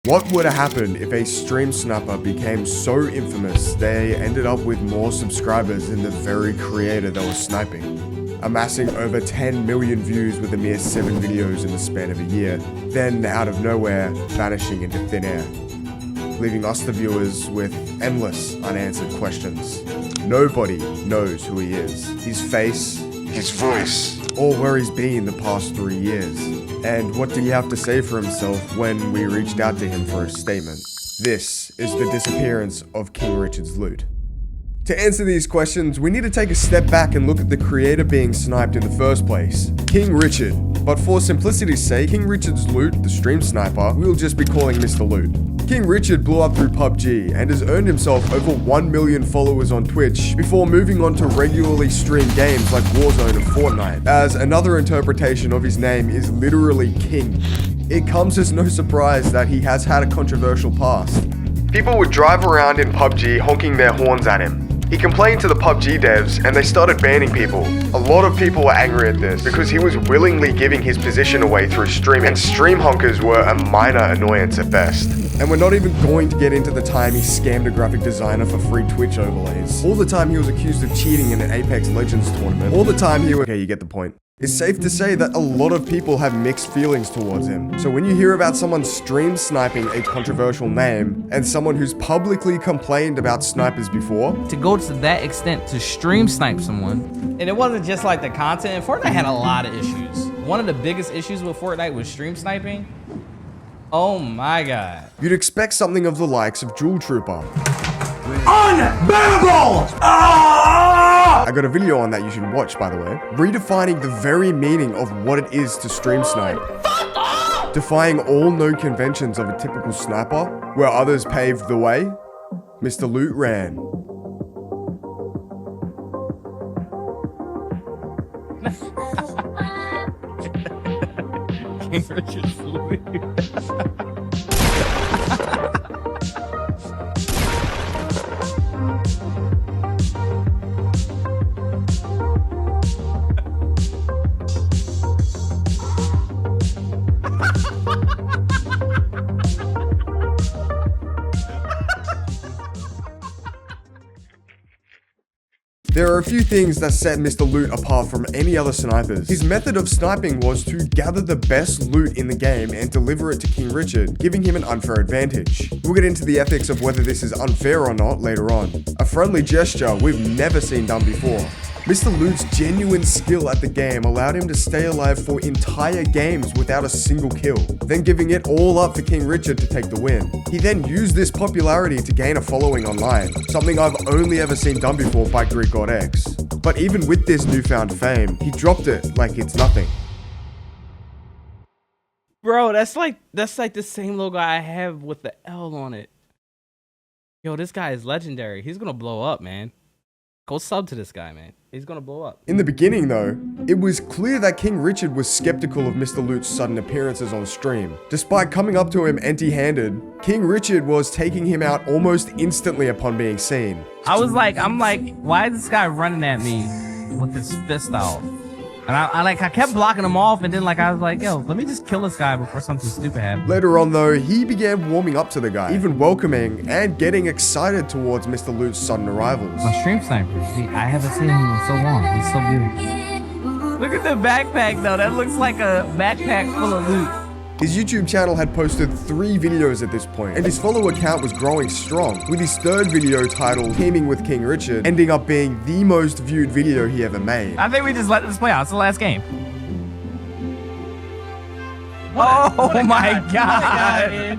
What would have happened if a stream sniper became so infamous they ended up with more subscribers than the very creator that was sniping, amassing over 10 million views with a mere 7 videos in the span of a year, then out of nowhere, vanishing into thin air, leaving us the viewers with endless unanswered questions. Nobody knows who he is, his face, his voice, or where he's been the past 3 years. And what did he have to say for himself when we reached out to him for a statement? This is the disappearance of Kingrichardsloot. To answer these questions, we need to take a step back and look at the creator being sniped in the first place, King Richard. But for simplicity's sake, Kingrichardsloot, the stream sniper, we'll just be calling Mr. Loot. King Richard blew up through PUBG and has earned himself over 1 million followers on Twitch before moving on to regularly stream games like Warzone and Fortnite, as another interpretation of his name is literally King. It comes as no surprise that he has had a controversial past. People would drive around in PUBG honking their horns at him. He complained to the PUBG devs and they started banning people. A lot of people were angry at this because he was willingly giving his position away through streaming, and stream honkers were a minor annoyance at best. And we're not even going to get into the time he scammed a graphic designer for free Twitch overlays. All the time he was accused of cheating in an Apex Legends tournament. All the time he was... Okay, you get the point. It's safe to say that a lot of people have mixed feelings towards him. So when you hear about someone stream sniping a controversial name, and someone who's publicly complained about snipers before, to go to that extent to stream snipe someone. And it wasn't just like the content. Fortnite had a lot of issues. One of the biggest issues with Fortnite was stream sniping. Oh my god. You'd expect something of the likes of Jewel Trooper. Unbearable! I got a video on that you should watch, by the way. Redefining the very meaning of what it is to stream snipe. Defying all known conventions of a typical sniper, where others paved the way, Mr. Loot ran. Kingrichardsloot. There are a few things that set Mr. Loot apart from any other snipers. His method of sniping was to gather the best loot in the game and deliver it to King Richard, giving him an unfair advantage. We'll get into the ethics of whether this is unfair or not later on. A friendly gesture we've never seen done before. Mr. Loot's genuine skill at the game allowed him to stay alive for entire games without a single kill, then giving it all up for King Richard to take the win. He then used this popularity to gain a following online, something I've only ever seen done before by GreekGodX. But even with this newfound fame, he dropped it like it's nothing. Bro, that's like the same logo I have with the L on it. Yo, this guy is legendary. He's gonna blow up, man. Go sub to this guy, man. He's gonna blow up. In the beginning though, it was clear that King Richard was skeptical of Mr. Loot's sudden appearances on stream. Despite coming up to him empty-handed, King Richard was taking him out almost instantly upon being seen. I'm like, why is this guy running at me with his fist out? And I kept blocking him off, and then I was like, yo, let me just kill this guy before something stupid happens. Later on though, he began warming up to the guy, even welcoming and getting excited towards Mr. Loot's sudden arrivals. My stream sniper, see, I haven't seen him in so long. He's so beautiful. Look at the backpack though, that looks like a backpack full of loot. His YouTube channel had posted 3 videos at this point, and his follower count was growing strong, with his 3rd video titled Teaming with King Richard ending up being the most viewed video he ever made. I think we just let this play out. It's the last game. Oh my god!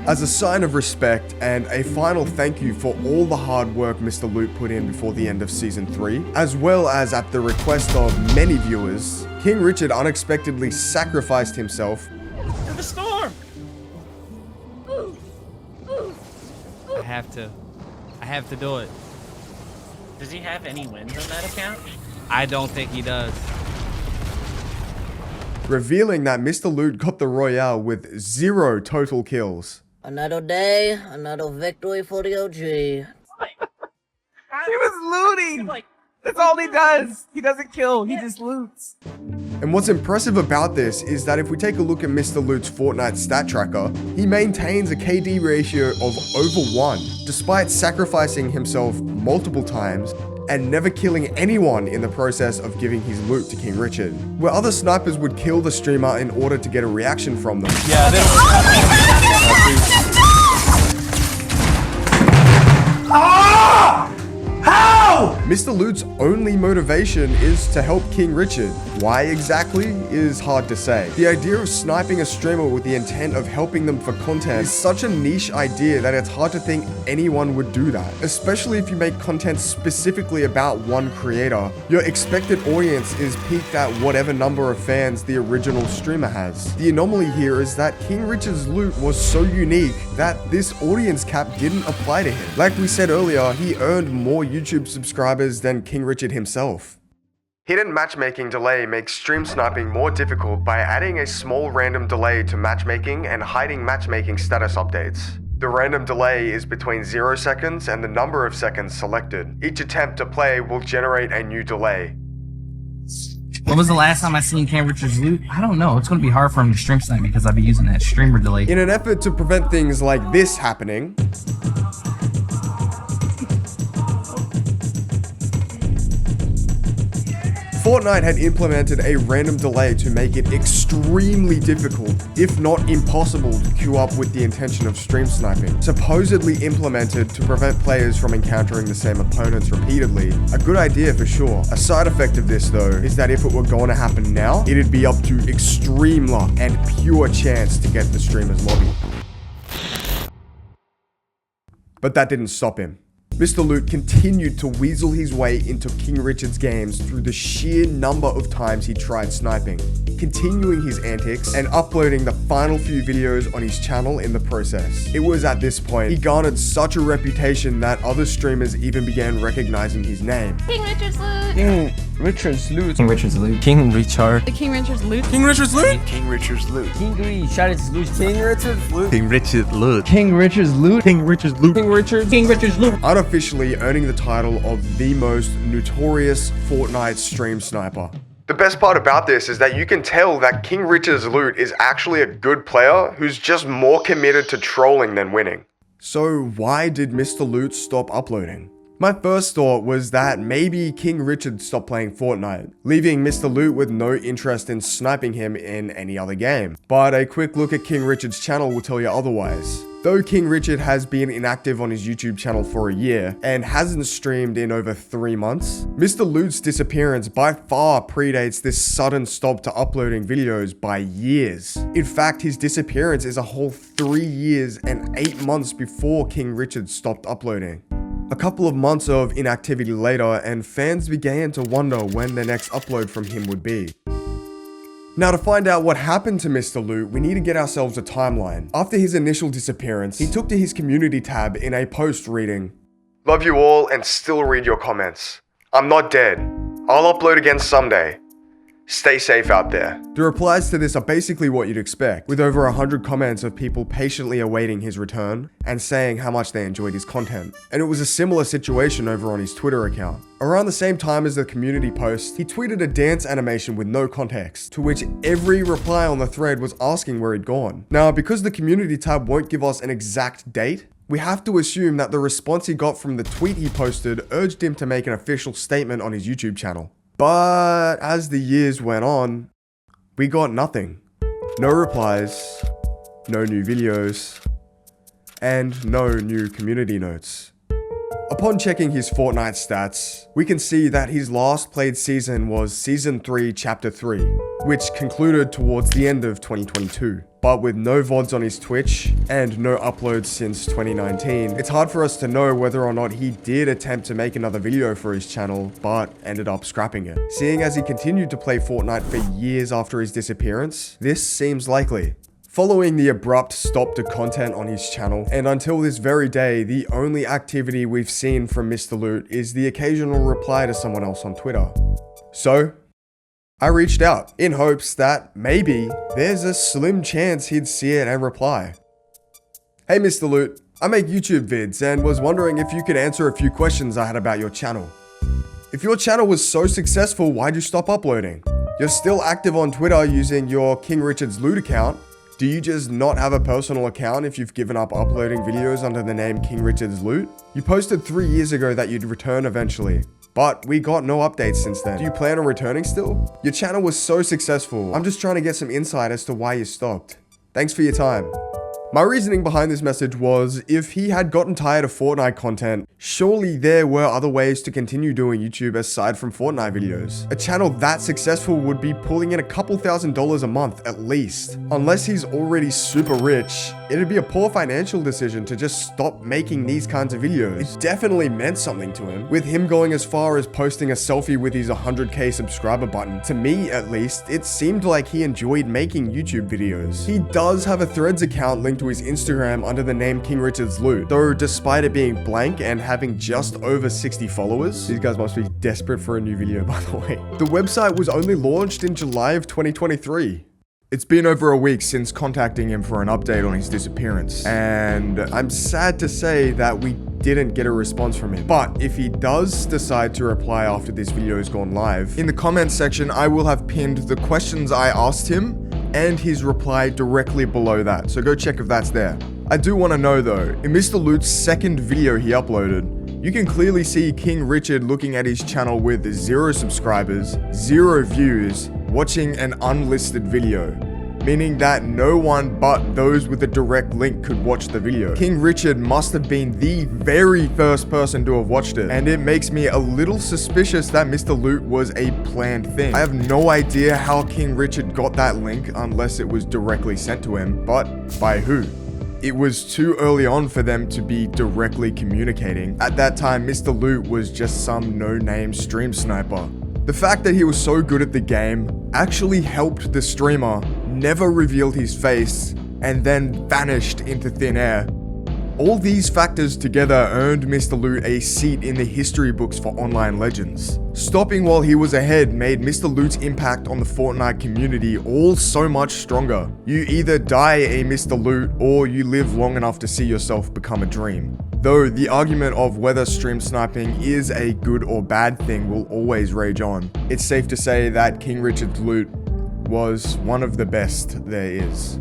As a sign of respect and a final thank you for all the hard work Mr. Loot put in before the end of Season 3, as well as at the request of many viewers, King Richard unexpectedly sacrificed himself To the storm! I have to do it. Does he have any wins on that account? I don't think he does. revealing that Mr. Loot got the Royale with 0 total kills. Another day, another victory for the OG. He was looting! That's all he does! He doesn't kill, he just loots. And what's impressive about this is that if we take a look at Mr. Loot's Fortnite stat tracker, he maintains a KD ratio of over 1, despite sacrificing himself multiple times and never killing anyone in the process of giving his loot to King Richard, where other snipers would kill the streamer in order to get a reaction from them. Yeah, they Mr. Loot's only motivation is to help King Richard. Why exactly is hard to say. The idea of sniping a streamer with the intent of helping them for content is such a niche idea that it's hard to think anyone would do that, especially if you make content specifically about one creator. Your expected audience is peaked at whatever number of fans the original streamer has. The anomaly here is that King Richard's loot was so unique that this audience cap didn't apply to him. Like we said earlier, he earned more YouTube subscribers than King Richard himself. Hidden matchmaking delay makes stream sniping more difficult by adding a small random delay to matchmaking and hiding matchmaking status updates. The random delay is between 0 seconds and the number of seconds selected. Each attempt to play will generate a new delay. When was the last time I seen Kingrichardsloot loot? I don't know. It's going to be hard for him to stream snipe because I'll be using that streamer delay. In an effort to prevent things like this happening, Fortnite had implemented a random delay to make it extremely difficult, if not impossible, to queue up with the intention of stream sniping. Supposedly implemented to prevent players from encountering the same opponents repeatedly. A good idea for sure. A side effect of this though is that if it were going to happen now, it'd be up to extreme luck and pure chance to get the streamer's lobby. But that didn't stop him. Mr. Loot continued to weasel his way into King Richard's games through the sheer number of times he tried sniping, continuing his antics and uploading the final few videos on his channel in the process. It was at this point he garnered such a reputation that other streamers even began recognizing his name. Kingrichardsloot. Kingrichardsloot. Kingrichardsloot. King Richard. The Kingrichardsloot. Kingrichardsloot. Kingrichardsloot. Kingrichardsloot. Kingrichardsloot. King Richard Loot. Kingrichardsloot. Kingrichardsloot. Kingrichardsloot. Unofficially earning the title of the most notorious Fortnite stream sniper. The best part about this is that you can tell that King Richard's loot is actually a good player who's just more committed to trolling than winning. So why did Mr. Loot stop uploading? My first thought was that maybe King Richard stopped playing Fortnite, leaving Mr. Loot with no interest in sniping him in any other game. But a quick look at King Richard's channel will tell you otherwise. Though King Richard has been inactive on his YouTube channel for a year and hasn't streamed in over 3 months, Mr. Loot's disappearance by far predates this sudden stop to uploading videos by years. In fact, his disappearance is a whole 3 years and 8 months before King Richard stopped uploading. A couple of months of inactivity later, and fans began to wonder when the next upload from him would be. Now, to find out what happened to Mr. Loot, we need to get ourselves a timeline. After his initial disappearance, he took to his community tab in a post reading, "Love you all and still read your comments. I'm not dead. I'll upload again someday. Stay safe out there." The replies to this are basically what you'd expect, with over 100 comments of people patiently awaiting his return and saying how much they enjoyed his content. And it was a similar situation over on his Twitter account. Around the same time as the community post, he tweeted a dance animation with no context, to which every reply on the thread was asking where he'd gone. Now, because the community tab won't give us an exact date, we have to assume that the response he got from the tweet he posted urged him to make an official statement on his YouTube channel. But as the years went on, we got nothing. No replies, no new videos, and no new community notes. Upon checking his Fortnite stats, we can see that his last played season was Season 3, Chapter 3, which concluded towards the end of 2022. But with no VODs on his Twitch and no uploads since 2019, it's hard for us to know whether or not he did attempt to make another video for his channel, but ended up scrapping it. Seeing as he continued to play Fortnite for years after his disappearance, this seems likely. Following the abrupt stop to content on his channel, and until this very day, the only activity we've seen from Mr. Loot is the occasional reply to someone else on Twitter. So, I reached out in hopes that maybe there's a slim chance he'd see it and reply. "Hey Mr. Loot, I make YouTube vids and was wondering if you could answer a few questions I had about your channel. If your channel was so successful, why'd you stop uploading? You're still active on Twitter using your Kingrichardsloot account. Do you just not have a personal account if you've given up uploading videos under the name Kingrichardsloot? You posted 3 years ago that you'd return eventually, but we got no updates since then. Do you plan on returning still? Your channel was so successful. I'm just trying to get some insight as to why you stopped. Thanks for your time. My reasoning behind this message was, if he had gotten tired of Fortnite content, surely there were other ways to continue doing YouTube aside from Fortnite videos. A channel that successful would be pulling in a couple $1,000s a month at least. Unless he's already super rich, it'd be a poor financial decision to just stop making these kinds of videos. It definitely meant something to him, with him going as far as posting a selfie with his 100k subscriber button. To me, at least, it seemed like he enjoyed making YouTube videos. He does have a Threads account linked to his Instagram under the name Kingrichardsloot, though despite it being blank and having just over 60 followers, these guys must be desperate for a new video, by the way. The website was only launched in July of 2023. It's been over a week since contacting him for an update on his disappearance, and I'm sad to say that we didn't get a response from him. But if he does decide to reply after this video has gone live, in the comments section I will have pinned the questions I asked him and his reply directly below that, so go check if that's there. I do want to know though, in Mr. Loot's second video he uploaded, you can clearly see King Richard looking at his channel with 0 subscribers, 0 views, watching an unlisted video, meaning that no one but those with a direct link could watch the video. King Richard must have been the very first person to have watched it, and it makes me a little suspicious that Mr. Loot was a planned thing. I have no idea how King Richard got that link unless it was directly sent to him, but by who? It was too early on for them to be directly communicating. At that time, Mr. Loot was just some no-name stream sniper. The fact that he was so good at the game actually helped the streamer, never revealed his face, and then vanished into thin air. All these factors together earned Mr. Loot a seat in the history books for online legends. Stopping while he was ahead made Mr. Loot's impact on the Fortnite community all so much stronger. You either die a Mr. Loot or you live long enough to see yourself become a dream. Though the argument of whether stream sniping is a good or bad thing will always rage on, it's safe to say that Kingrichardsloot was one of the best there is.